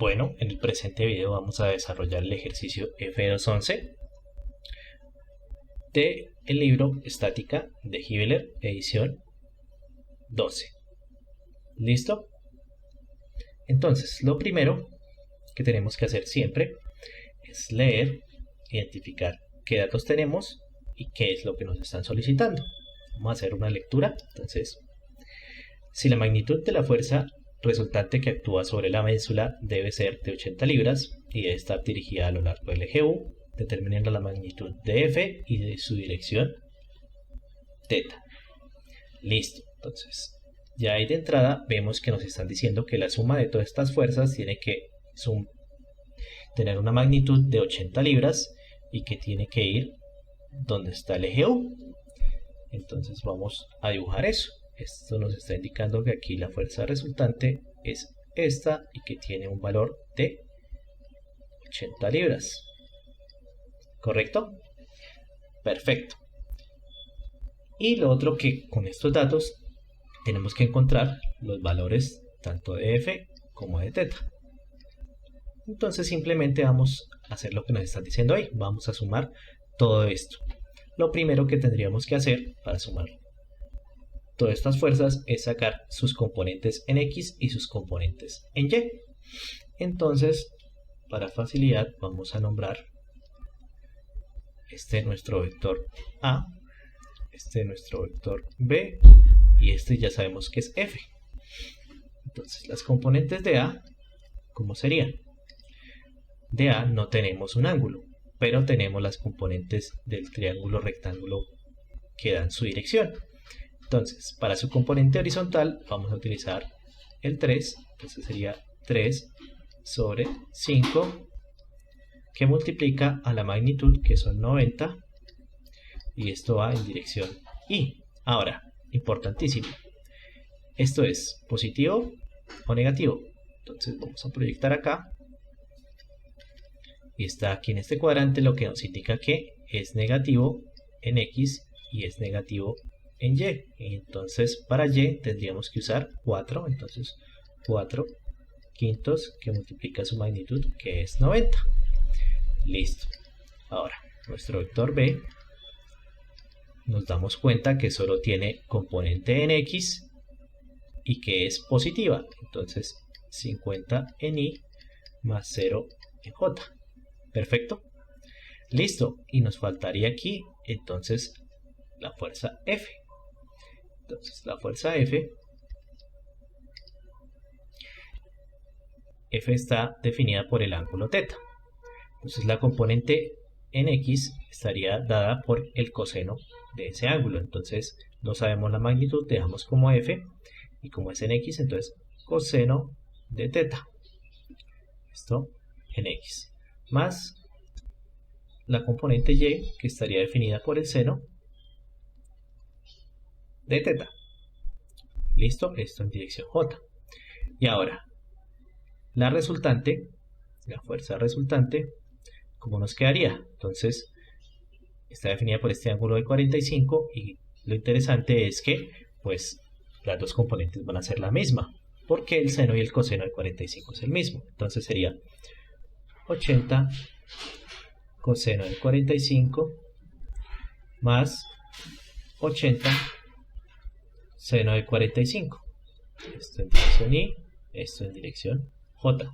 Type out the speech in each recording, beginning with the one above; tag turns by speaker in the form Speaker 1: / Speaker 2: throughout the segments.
Speaker 1: Bueno, en el presente video vamos a desarrollar el ejercicio F211 de el libro Estática de Hibbeler, edición 12. ¿Listo? Entonces, lo primero que tenemos que hacer siempre es leer, identificar qué datos tenemos y qué es lo que nos están solicitando. Vamos a hacer una lectura. Entonces, si la magnitud de la fuerza resultante que actúa sobre la médula debe ser de 80 libras y debe estar dirigida a lo largo del eje U, determinando la magnitud de F y de su dirección θ. Listo. Entonces, ya ahí de entrada vemos que nos están diciendo que la suma de todas estas fuerzas tiene que tener una magnitud de 80 libras y que tiene que ir donde está el eje U. Entonces vamos a dibujar eso. Esto nos está indicando que aquí la fuerza resultante es esta y que tiene un valor de 80 libras. ¿Correcto? Perfecto. Y lo otro que con estos datos tenemos que encontrar los valores tanto de F como de θ. Entonces simplemente vamos a hacer lo que nos están diciendo ahí. Vamos a sumar todo esto. Lo primero que tendríamos que hacer para sumar todas estas fuerzas es sacar sus componentes en X y sus componentes en Y. Entonces, para facilidad, vamos a nombrar este nuestro vector A, este nuestro vector B, y este ya sabemos que es F. Entonces, las componentes de A, ¿cómo serían? De A no tenemos un ángulo, pero tenemos las componentes del triángulo rectángulo que dan su dirección. Entonces, para su componente horizontal vamos a utilizar el 3, entonces sería 3 sobre 5, que multiplica a la magnitud, que son 90, y esto va en dirección Y. Ahora, importantísimo, ¿esto es positivo o negativo? Entonces vamos a proyectar acá, y está aquí en este cuadrante, lo que nos indica que es negativo en X y es negativo en Y. Entonces para Y tendríamos que usar 4, entonces 4 quintos, que multiplica su magnitud, que es 90. Listo. Ahora, nuestro vector B, nos damos cuenta que solo tiene componente en X y que es positiva. Entonces 50 en Y más 0 en J. Perfecto. Listo. Y nos faltaría aquí entonces la fuerza F. Entonces la fuerza F está definida por el ángulo θ. Entonces la componente en X estaría dada por el coseno de ese ángulo. Entonces no sabemos la magnitud, dejamos como F, y como es en X, entonces coseno de θ. Esto en X. Más la componente Y, que estaría definida por el seno de θ. Listo, esto en dirección J. Y ahora, la resultante, la fuerza resultante, ¿cómo nos quedaría? Entonces, está definida por este ángulo de 45, y lo interesante es que, pues, las dos componentes van a ser la misma, porque el seno y el coseno de 45 es el mismo. Entonces sería 80 coseno de 45 más 80 seno de 45. Esto en dirección Y, esto en dirección J.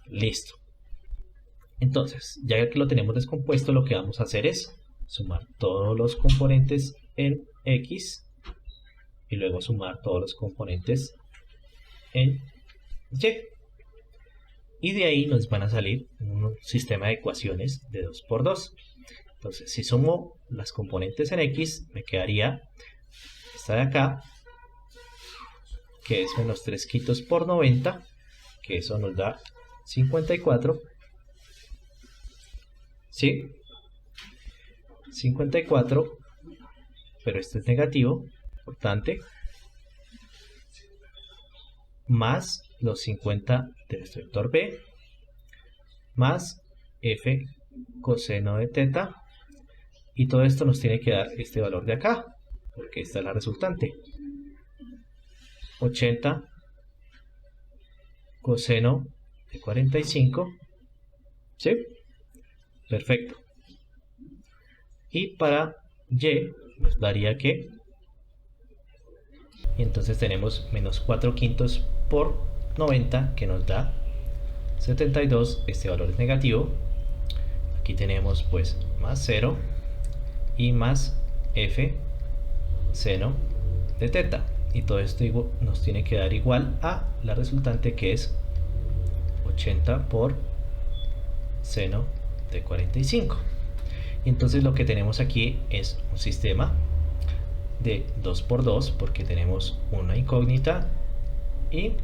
Speaker 1: Listo. Entonces, ya que lo tenemos descompuesto, lo que vamos a hacer es sumar todos los componentes en X y luego sumar todos los componentes en Y. Y de ahí nos van a salir un sistema de ecuaciones de 2 por 2. Entonces, si sumo las componentes en X, me quedaría esta de acá, que es menos 3 quintos por 90, que eso nos da 54. ¿Sí? 54, pero este es negativo, importante, más los 50 de nuestro vector B, más F coseno de θ, y todo esto nos tiene que dar este valor de acá, porque esta es la resultante, 80 coseno de 45, ¿sí? Perfecto. Y para y nos daría que, y entonces tenemos menos 4 quintos por 90 que nos da 72. Este valor es negativo. Aquí tenemos pues más 0 y más f seno de teta, y todo esto nos tiene que dar igual a la resultante, que es 80 por seno de 45. Y entonces lo que tenemos aquí es un sistema de 2 por 2, porque tenemos una incógnita y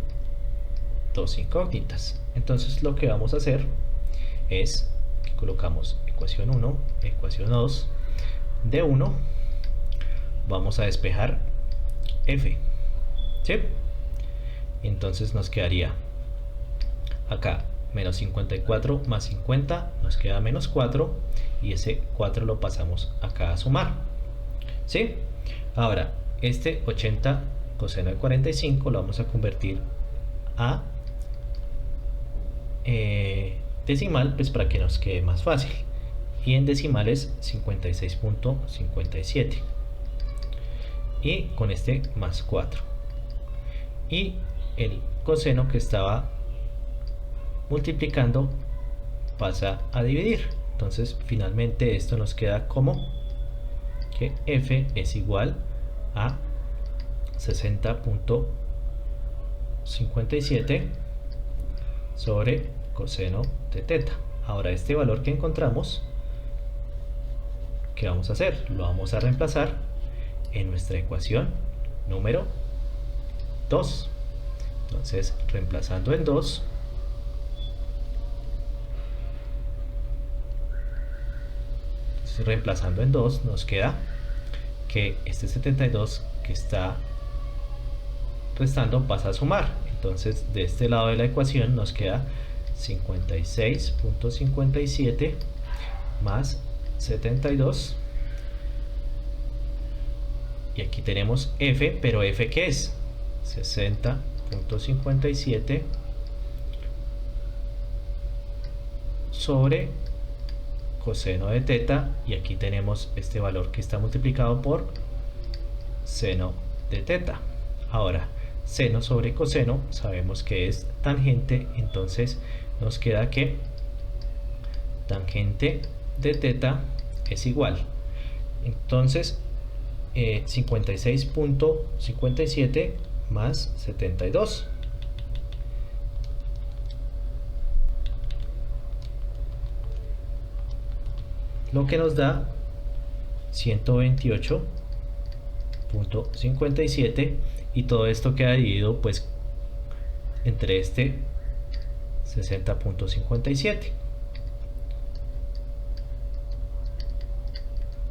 Speaker 1: dos incógnitas. Entonces lo que vamos a hacer es que colocamos ecuación 1, ecuación 2, de 1 vamos a despejar f, ¿sí? Entonces nos quedaría acá menos 54 más 50, nos queda menos 4, y ese 4 lo pasamos acá a sumar, ¿sí? Ahora, este 80 coseno de 45 lo vamos a convertir a decimal, pues para que nos quede más fácil, y en decimales 56.57, y con este más 4, y el coseno que estaba multiplicando pasa a dividir. Entonces finalmente esto nos queda como que f es igual a 60.57 sobre coseno de teta. Ahora este valor que encontramos, ¿qué vamos a hacer? Lo vamos a reemplazar en nuestra ecuación número 2. Entonces, reemplazando en 2, nos queda que este 72 que está restando pasa a sumar. Entonces, de este lado de la ecuación nos queda 56.57 más 72, y aquí tenemos f, pero f ¿qué es? 60.57 sobre coseno de teta, y aquí tenemos este valor que está multiplicado por seno de teta. Ahora, seno sobre coseno sabemos que es tangente, entonces nos queda que tangente de teta es igual, entonces 56.57 más 72, lo que nos da 128.57, y todo esto queda dividido pues entre este 60.57.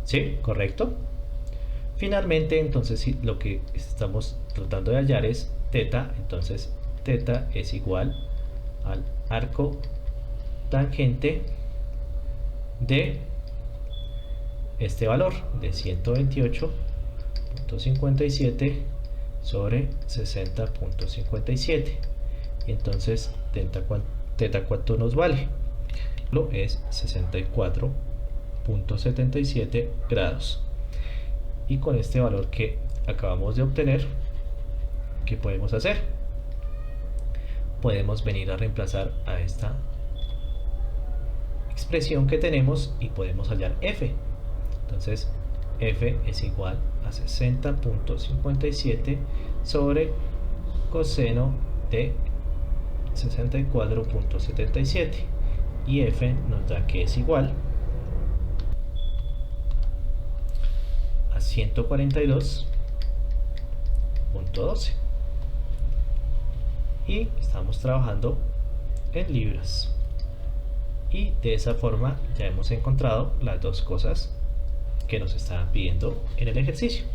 Speaker 1: ¿Sí? ¿Correcto? Finalmente, entonces lo que estamos tratando de hallar es teta, entonces teta es igual al arco tangente de este valor de 128.57 sobre 60.57, y entonces teta cuánto nos vale, es 64.77 grados. Y con este valor que acabamos de obtener, ¿qué podemos hacer? Podemos venir a reemplazar a esta expresión que tenemos y podemos hallar f. Entonces f es igual a 60.57 sobre coseno de 64.77, y f nos da que es igual a 142.12, y estamos trabajando en libras, y de esa forma ya hemos encontrado las dos cosas que nos estaban pidiendo en el ejercicio.